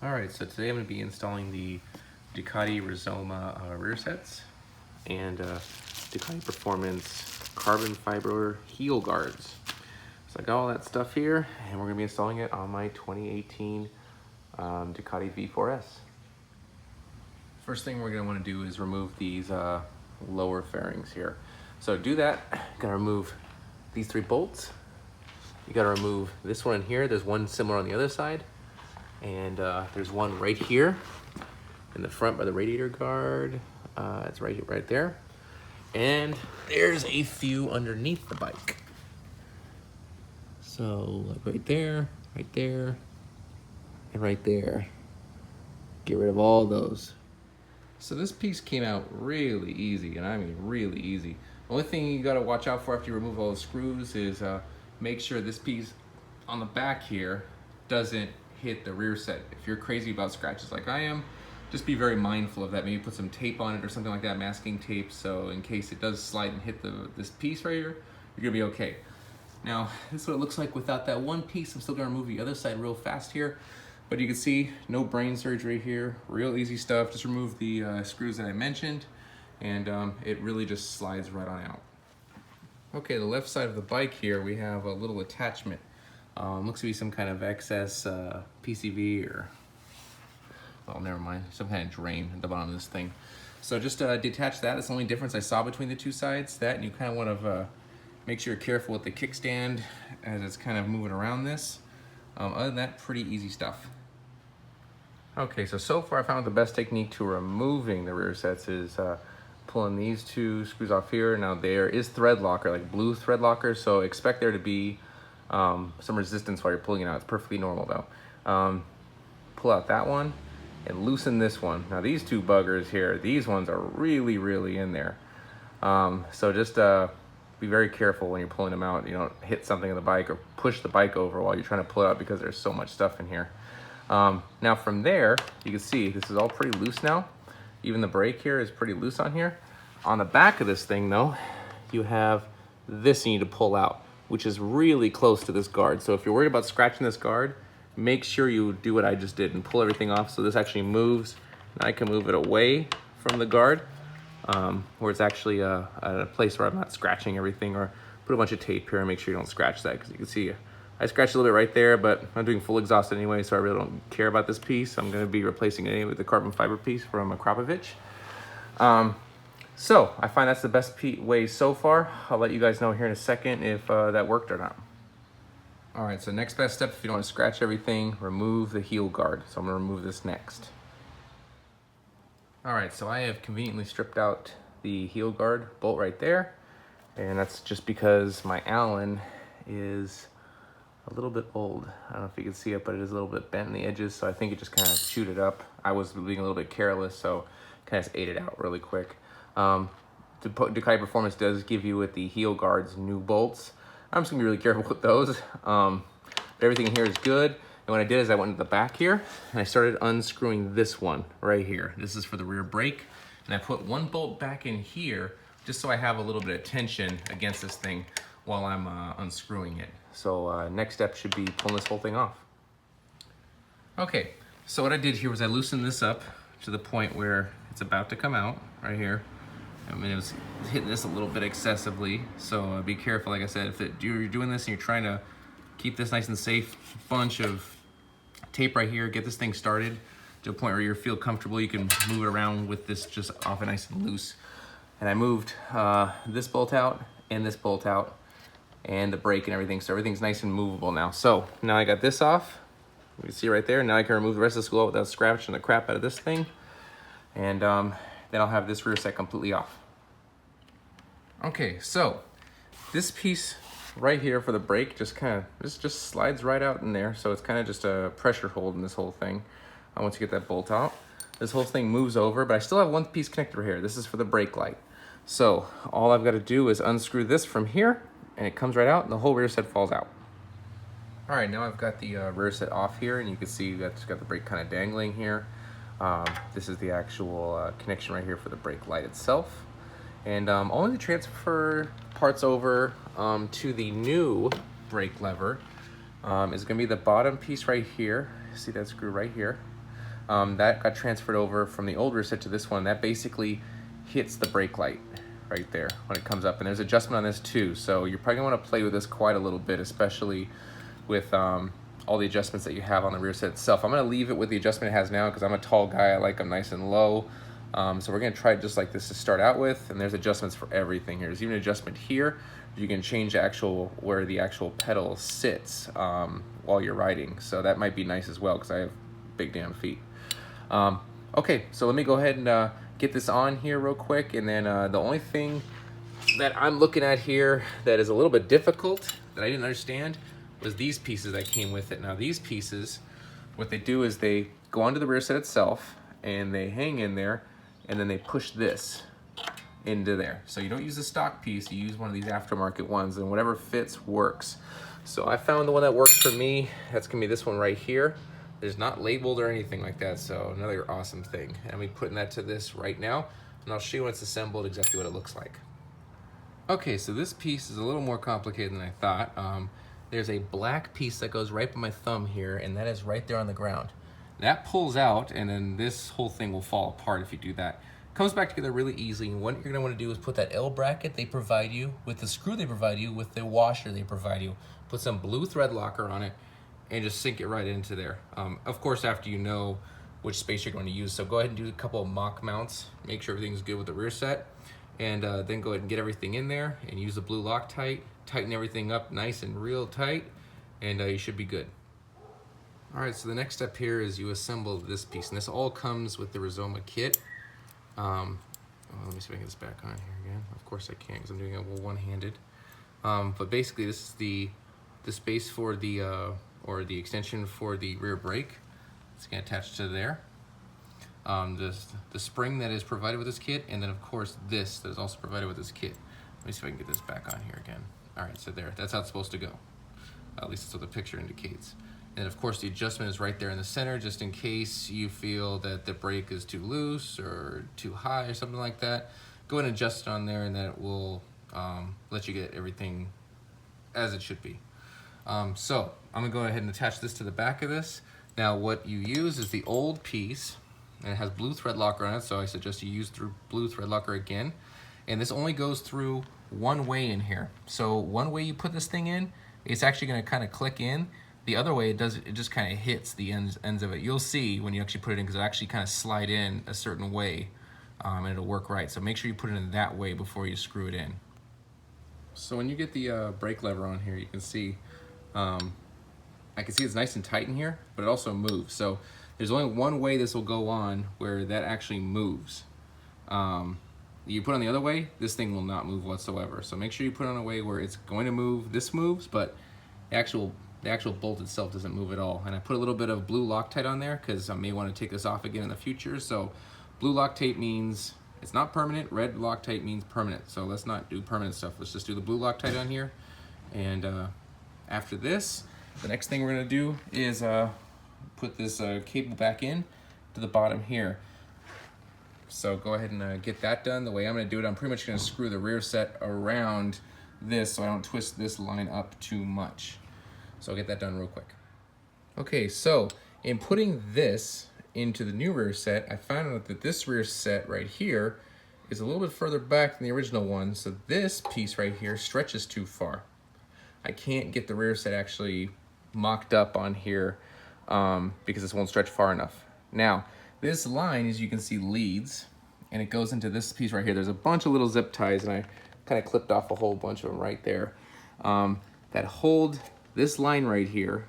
Alright, so today I'm going to be installing the Ducati Rizoma rear sets and Ducati Performance carbon fiber heel guards. So I got all that stuff here and we're going to be installing it on my 2018 Ducati V4S. First thing we're going to want to do is remove these lower fairings here. So to do that, you got to remove these 3 bolts. You got to remove this one in here. There's one similar on the other side. And there's one right here in the front by the radiator guard. It's right there. And there's a few underneath the bike. So like right there, and right there. Get rid of all those. So this piece came out really easy, and I mean really easy. The only thing you gotta watch out for after you remove all the screws is make sure this piece on the back here doesn't hit the rear set. If you're crazy about scratches like I am, just be very mindful of that. Maybe put some tape on it or something like that, masking tape, so in case it does slide and hit this piece right here, you're gonna be okay. Now, this is what it looks like without that one piece. I'm still gonna remove the other side real fast here, but you can see no brain surgery here, real easy stuff. Just remove the screws that I mentioned, and it really just slides right on out. Okay, the left side of the bike here, we have a little attachment. Looks to be some kind of excess PCV or, well, never mind, some kind of drain at the bottom of this thing. So just detach that. That's the only difference I saw between the two sides. That, and you kind of want to make sure you're careful with the kickstand as it's kind of moving around this. Other than that, pretty easy stuff. Okay, so far I found the best technique to removing the rear sets is pulling these 2 screws off here. Now there is thread locker, like blue thread locker, so expect there to be some resistance while you're pulling it out. It's perfectly normal though. Pull out that one and loosen this one. Now these 2 buggers here, these ones are really in there. So just be very careful when you're pulling them out. You don't hit something on the bike or push the bike over while you're trying to pull it out because there's so much stuff in here. Now from there, you can see this is all pretty loose now. Even the brake here is pretty loose on here. On the back of this thing though, you have this you need to pull out, which is really close to this guard. So if you're worried about scratching this guard, make sure you do what I just did and pull everything off so this actually moves. And I can move it away from the guard, where it's actually at a place where I'm not scratching everything, or put a bunch of tape here and make sure you don't scratch that, because you can see I scratched a little bit right there, but I'm doing full exhaust anyway, so I really don't care about this piece. I'm gonna be replacing it with the carbon fiber piece from Akrapovic. So I find that's the best way so far. I'll let you guys know here in a second if that worked or not. All right, so next best step, if you don't want to scratch everything, remove the heel guard. So I'm gonna remove this next. All right, so I have conveniently stripped out the heel guard bolt right there. And that's just because my Allen is a little bit old. I don't know if you can see it, but it is a little bit bent in the edges. So I think it just kind of chewed it up. I was being a little bit careless, so kind of just ate it out really quick. Ducati Performance does give you with the heel guards new bolts. I'm just gonna be really careful with those. Everything in here is good. And what I did is I went to the back here and I started unscrewing this one right here. This is for the rear brake. And I put one bolt back in here just so I have a little bit of tension against this thing while I'm unscrewing it. So next step should be pulling this whole thing off. Okay, so what I did here was I loosened this up to the point where it's about to come out right here. I mean, it was hitting this a little bit excessively, so be careful. Like I said, if you're doing this and you're trying to keep this nice and safe, bunch of tape right here, get this thing started to a point where you feel comfortable. You can move it around with this just off and nice and loose. And I moved this bolt out and this bolt out and the brake and everything, so everything's nice and movable now. So now I got this off. You can see right there. Now I can remove the rest of the screw without scratching the crap out of this thing. And then I'll have this rear set completely off. Okay, so this piece right here for the brake just slides right out in there. So it's kind of just a pressure hold in this whole thing. Once you get that bolt out, this whole thing moves over, but I still have one piece connected right here. This is for the brake light. So all I've got to do is unscrew this from here, and it comes right out, and the whole rear set falls out. All right, now I've got the rear set off here, and you can see that's got the brake kind of dangling here. This is the actual connection right here for the brake light itself. And only to transfer parts over to the new brake lever is gonna be the bottom piece right here. See that screw right here? that got transferred over from the old rear set to this one. That basically hits the brake light right there when it comes up. And there's adjustment on this too. So you're probably gonna wanna play with this quite a little bit, especially with all the adjustments that you have on the rear set itself. I'm gonna leave it with the adjustment it has now because I'm a tall guy, I like them nice and low. So we're gonna try it just like this to start out with, and there's adjustments for everything here. There's even an adjustment here. You can change where the actual pedal sits while you're riding. So that might be nice as well because I have big damn feet. Okay, so let me go ahead and get this on here real quick, and then the only thing that I'm looking at here that is a little bit difficult that I didn't understand was these pieces that came with it. Now these pieces, what they do is they go onto the rear set itself and they hang in there, and then they push this into there. So you don't use a stock piece, you use one of these aftermarket ones, and whatever fits works. So I found the one that works for me. That's gonna be this one right here. It's not labeled or anything like that, so another awesome thing. And I'm putting that to this right now, and I'll show you when it's assembled exactly what it looks like. Okay, so this piece is a little more complicated than I thought. There's a black piece that goes right by my thumb here, and that is right there on the ground. That pulls out, and then this whole thing will fall apart if you do that. Comes back together really easily, and what you're gonna wanna do is put that L bracket they provide you, with the screw they provide you, with the washer they provide you, put some blue thread locker on it, and just sink it right into there. Of course, after you know which space you're going to use. So go ahead and do a couple of mock mounts, make sure everything's good with the rear set, and then go ahead and get everything in there and use the blue Loctite, tighten everything up nice and real tight, and you should be good. All right, so the next step here is you assemble this piece, and this all comes with the Rizoma kit. Let me see if I can get this back on here again. Of course I can't because I'm doing it one-handed. But basically this is the space for the, or the extension for the rear brake. It's gonna attach to there. The spring that is provided with this kit, and then of course this that is also provided with this kit. Let me see if I can get this back on here again. All right, so there, that's how it's supposed to go. At least that's what the picture indicates. And of course the adjustment is right there in the center, just in case you feel that the brake is too loose or too high or something like that. Go ahead and adjust it on there, and then it will let you get everything as it should be. So I'm gonna go ahead and attach this to the back of this. Now what you use is the old piece, and it has blue thread locker on it, so I suggest you use blue thread locker again. And this only goes through one way in here. So one way you put this thing in, it's actually gonna kind of click in. The other way, it just kind of hits the ends of it. You'll see when you actually put it in, because it actually kind of slide in a certain way, and it'll work right. So make sure you put it in that way before you screw it in. So when you get the brake lever on here, you can see, I can see it's nice and tight in here, but it also moves. So there's only one way this will go on where that actually moves. You put it on the other way, this thing will not move whatsoever. So make sure you put it on a way where it's going to move. This moves, but the actual bolt itself doesn't move at all. And I put a little bit of blue Loctite on there because I may want to take this off again in the future. So blue Loctite means it's not permanent. Red Loctite means permanent. So let's not do permanent stuff. Let's just do the blue Loctite on here. And after this, the next thing we're gonna do is put this cable back in to the bottom here. So go ahead and get that done. The way I'm gonna do it, I'm pretty much gonna screw the rear set around this so I don't twist this line up too much. So I'll get that done real quick. Okay, so in putting this into the new rear set, I found out that this rear set right here is a little bit further back than the original one, so this piece right here stretches too far. I can't get the rear set actually mocked up on here because this won't stretch far enough. Now, this line, as you can see, leads, and it goes into this piece right here. There's a bunch of little zip ties, and I kind of clipped off a whole bunch of them right there that hold this line right here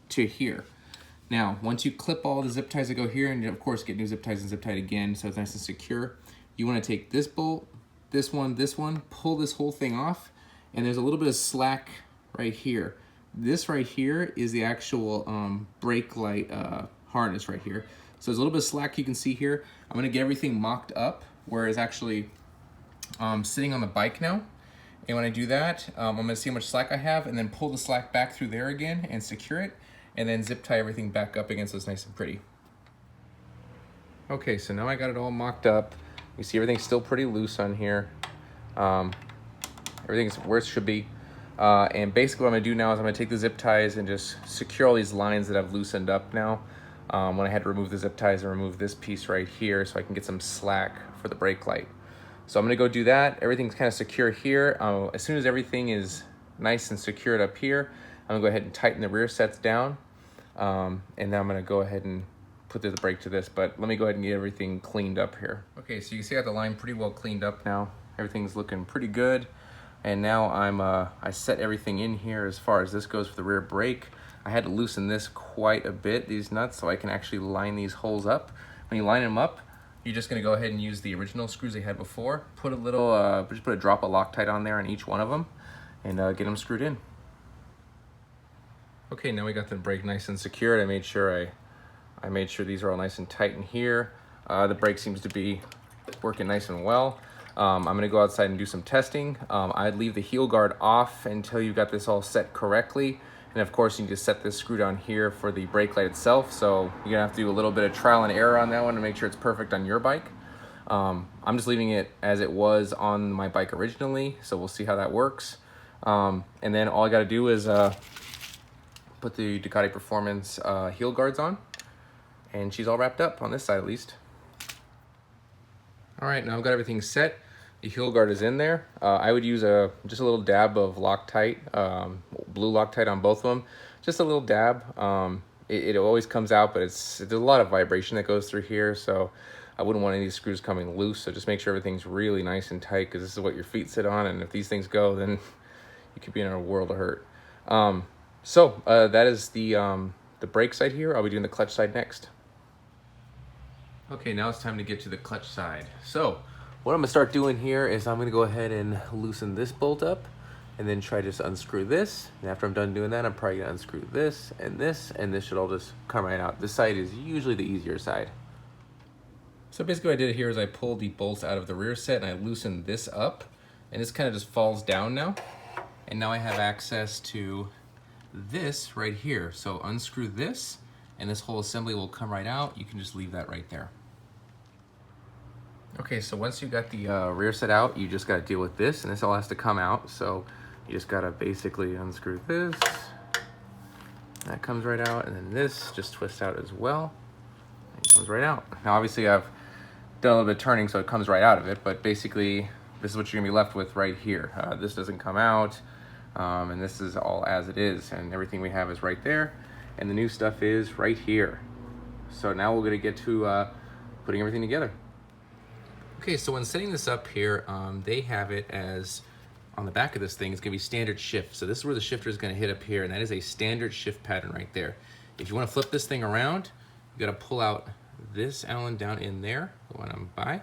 to here. Now, once you clip all the zip ties that go here, and of course get new zip ties and zip tied again so it's nice and secure, you want to take this bolt, this one, pull this whole thing off, and there's a little bit of slack right here. This right here is the actual brake light harness right here. So there's a little bit of slack you can see here. I'm gonna get everything mocked up where it's actually sitting on the bike now. And when I do that, I'm gonna see how much slack I have and then pull the slack back through there again and secure it, and then zip tie everything back up again so it's nice and pretty. Okay, so now I got it all mocked up. You see everything's still pretty loose on here. Everything's where it should be. And basically what I'm gonna do now is I'm gonna take the zip ties and just secure all these lines that I've loosened up now. when I had to remove the zip ties and remove this piece right here so I can get some slack for the brake light. So I'm gonna go do that. Everything's kind of secure here. As soon as everything is nice and secured up here, I'm gonna go ahead and tighten the rear sets down. And then I'm gonna go ahead and put the brake to this, but let me go ahead and get everything cleaned up here. Okay, so you can see I got the line pretty well cleaned up now. Everything's looking pretty good. And now I set everything in here as far as this goes for the rear brake. I had to loosen this quite a bit, these nuts, so I can actually line these holes up. When you line them up, you're just gonna go ahead and use the original screws they had before. Put a little, just put a drop of Loctite on there on each one of them and get them screwed in. Okay, now we got the brake nice and secured. I made sure these are all nice and tight in here. The brake seems to be working nice and well. I'm gonna go outside and do some testing. I'd leave the heel guard off until you got this all set correctly. And of course, you need to set this screw down here for the brake light itself. So you're gonna have to do a little bit of trial and error on that one to make sure it's perfect on your bike. I'm just leaving it as it was on my bike originally. So we'll see how that works. And then all I gotta do is put the Ducati Performance heel guards on. And she's all wrapped up on this side at least. All right, now I've got everything set. The heel guard is in there. I would use just a little dab of Loctite, blue Loctite on both of them. Just a little dab. It always comes out, but there's a lot of vibration that goes through here, so I wouldn't want any of these screws coming loose. So just make sure everything's really nice and tight, because this is what your feet sit on, and if these things go, then you could be in a world of hurt. That is the brake side here. I'll be doing the clutch side next. Okay, now it's time to get to the clutch side. So what I'm gonna start doing here is I'm gonna go ahead and loosen this bolt up and then try to just unscrew this. And after I'm done doing that, I'm probably gonna unscrew this, and this should all just come right out. This side is usually the easier side. So basically what I did here is I pulled the bolts out of the rear set and I loosened this up, and this kind of just falls down now. And now I have access to this right here. So unscrew this, and this whole assembly will come right out. You can just leave that right there. Okay, so once you got the rear set out, you just gotta deal with this, and this all has to come out. So you just gotta basically unscrew this. That comes right out, and then this just twists out as well. And it comes right out. Now obviously I've done a little bit of turning so it comes right out of it, but basically this is what you're gonna be left with right here. This doesn't come out, and this is all as it is, and everything we have is right there, and the new stuff is right here. So now we're gonna get to putting everything together. Okay, so when setting this up here, they have it as, on the back of this thing, it's gonna be standard shift. So this is where the shifter is gonna hit up here, and that is a standard shift pattern right there. If you wanna flip this thing around, you gotta pull out this Allen down in there, the one I'm by,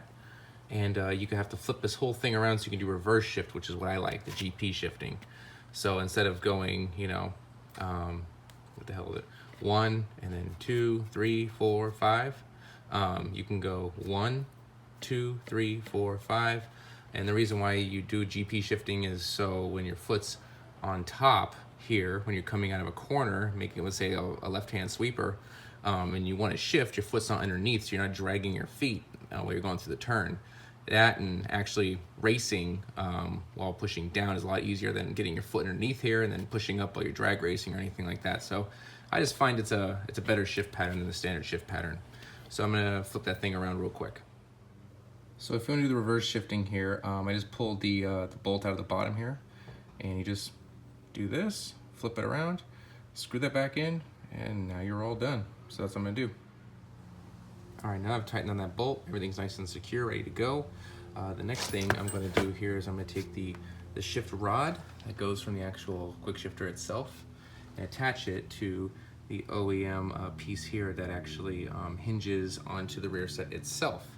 and you can have to flip this whole thing around so you can do reverse shift, which is what I like, the GP shifting. So instead of going, you know, what the hell is it? 1, and then 2, 3, 4, 5. You can go 1, 2, 3, 4, 5. And the reason why you do GP shifting is so when your foot's on top here, when you're coming out of a corner, making, let's say, a left-hand sweeper, and you want to shift, your foot's not underneath, so you're not dragging your feet while you're going through the turn. That and actually racing while pushing down is a lot easier than getting your foot underneath here and then pushing up while you're drag racing or anything like that. So I just find it's a better shift pattern than the standard shift pattern. So I'm gonna flip that thing around real quick. So if you want to do the reverse shifting here, I just pulled the bolt out of the bottom here, and you just do this, flip it around, screw that back in, and now you're all done. So that's what I'm gonna do. All right, now I've tightened on that bolt. Everything's nice and secure, ready to go. The next thing I'm gonna do here is I'm gonna take the shift rod that goes from the actual quick shifter itself and attach it to the OEM piece here that actually hinges onto the rear set itself.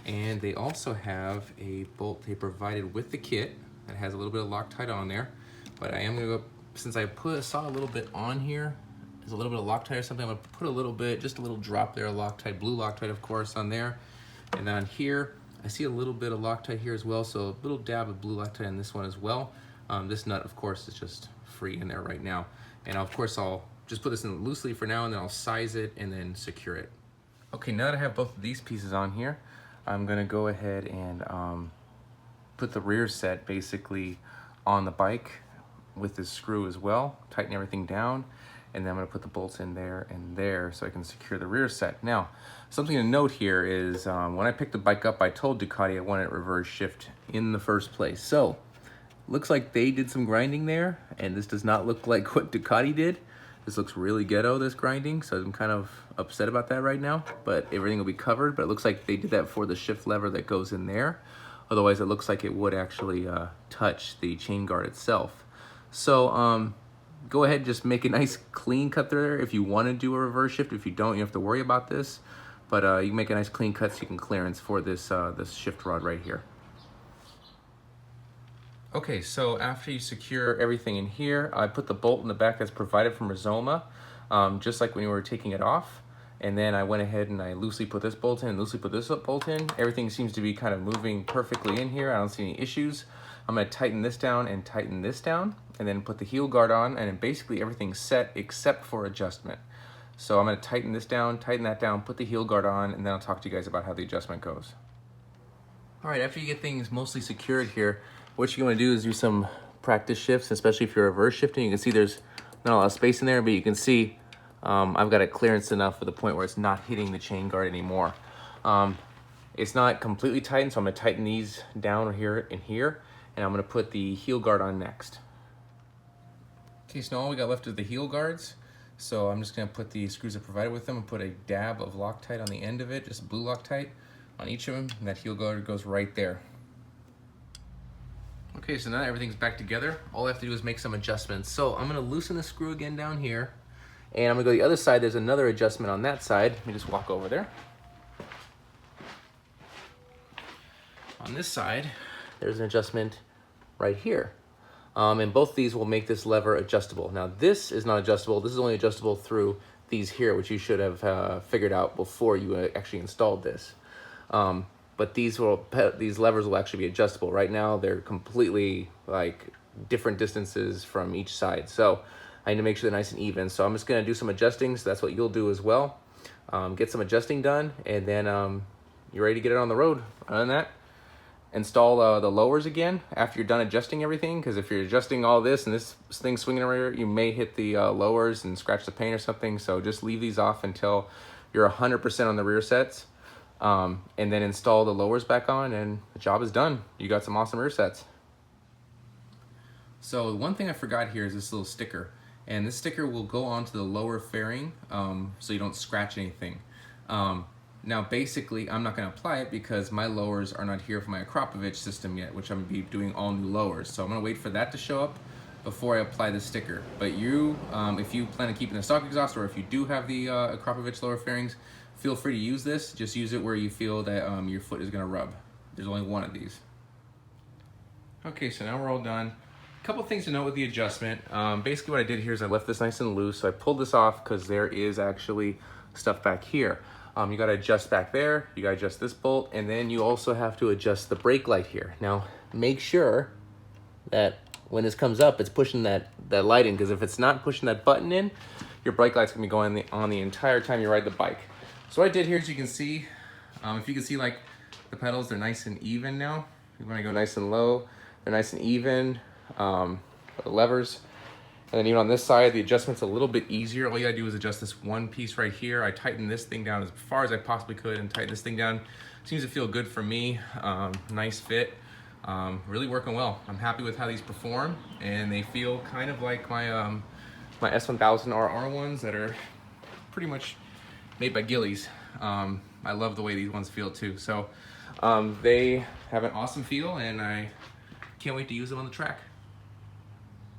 And they also have a bolt they provided with the kit that has a little bit of Loctite on there. But I am gonna go, since I saw a little bit on here, there's a little bit of Loctite or something, I'm gonna put a little bit, just a little drop there of Loctite, blue Loctite of course on there. And on here, I see a little bit of Loctite here as well, so a little dab of blue Loctite in this one as well. This nut, of course, is just free in there right now. And of course, I'll just put this in loosely for now, and then I'll size it and then secure it. Okay, now that I have both of these pieces on here, I'm gonna go ahead and put the rear set basically on the bike with this screw as well, tighten everything down. And then I'm gonna put the bolts in there and there so I can secure the rear set. Now, something to note here is when I picked the bike up, I told Ducati I wanted reverse shift in the first place. So, looks like they did some grinding there, and this does not look like what Ducati did. This looks really ghetto, this grinding, so I'm kind of upset about that right now, but everything will be covered. But it looks like they did that for the shift lever that goes in there. Otherwise, it looks like it would actually touch the chain guard itself. So go ahead, just make a nice clean cut there if you want to do a reverse shift. If you don't, you have to worry about this. But you can make a nice clean cut so you can clearance for this, this shift rod right here. Okay, so after you secure everything in here, I put the bolt in the back that's provided from Rizoma, just like when you were taking it off. And then I went ahead and I loosely put this bolt in and loosely put this bolt in. Everything seems to be kind of moving perfectly in here. I don't see any issues. I'm gonna tighten this down and tighten this down, and then put the heel guard on, and then basically everything's set except for adjustment. So I'm gonna tighten this down, tighten that down, put the heel guard on, and then I'll talk to you guys about how the adjustment goes. All right, after you get things mostly secured here, what you're gonna do is do some practice shifts, especially if you're reverse shifting. You can see there's not a lot of space in there, but you can see I've got it clearance enough for the point where it's not hitting the chain guard anymore. It's not completely tightened, so I'm gonna tighten these down here and here, and I'm gonna put the heel guard on next. Okay, so now all we got left is the heel guards. So I'm just gonna put the screws that are provided with them and put a dab of Loctite on the end of it, just blue Loctite on each of them, and that heel guard goes right there. Okay, so now that everything's back together, all I have to do is make some adjustments. So I'm gonna loosen the screw again down here, and I'm gonna go to the other side. There's another adjustment on that side. Let me just walk over there. On this side, there's an adjustment right here. And both of these will make this lever adjustable. Now this is not adjustable. This is only adjustable through these here, which you should have figured out before you actually installed this. But these levers will actually be adjustable. Right now, they're completely like different distances from each side. So I need to make sure they're nice and even. So I'm just gonna do some adjusting. So that's what you'll do as well. Get some adjusting done, and then you're ready to get it on the road. Other than that, install the lowers again after you're done adjusting everything. Because if you're adjusting all this and this thing swinging around, you may hit the lowers and scratch the paint or something. So just leave these off until you're 100% on the rear sets. And then install the lowers back on, and the job is done. You got some awesome rear sets. So one thing I forgot here is this little sticker, and this sticker will go onto the lower fairing, so you don't scratch anything. Now basically I'm not going to apply it because my lowers are not here for my Akrapovic system yet, which I'm going to be doing all new lowers. So I'm going to wait for that to show up before I apply the sticker. But you, if you plan on keeping the stock exhaust, or if you do have the Akrapovic lower fairings, feel free to use this. Just use it where you feel that your foot is gonna rub. There's only one of these. Okay, so now we're all done. A couple things to note with the adjustment. Basically what I did here is I left this nice and loose. So I pulled this off because there is actually stuff back here. You gotta adjust back there, you gotta adjust this bolt, and then you also have to adjust the brake light here. Now, make sure that when this comes up, it's pushing that light in, because if it's not pushing that button in, your brake light's gonna be going on the entire time you ride the bike. So what I did here, as you can see, if you can see like the pedals, they're nice and even now. When I go nice and low, they're nice and even. The levers, and then even on this side, the adjustment's a little bit easier. All you gotta do is adjust this one piece right here. I tightened this thing down as far as I possibly could and tighten this thing down. Seems to feel good for me. Nice fit. Really working well. I'm happy with how these perform, and they feel kind of like my my S1000RR ones that are pretty much made by Gillies. I love the way these ones feel too. So they have an awesome feel, and I can't wait to use them on the track.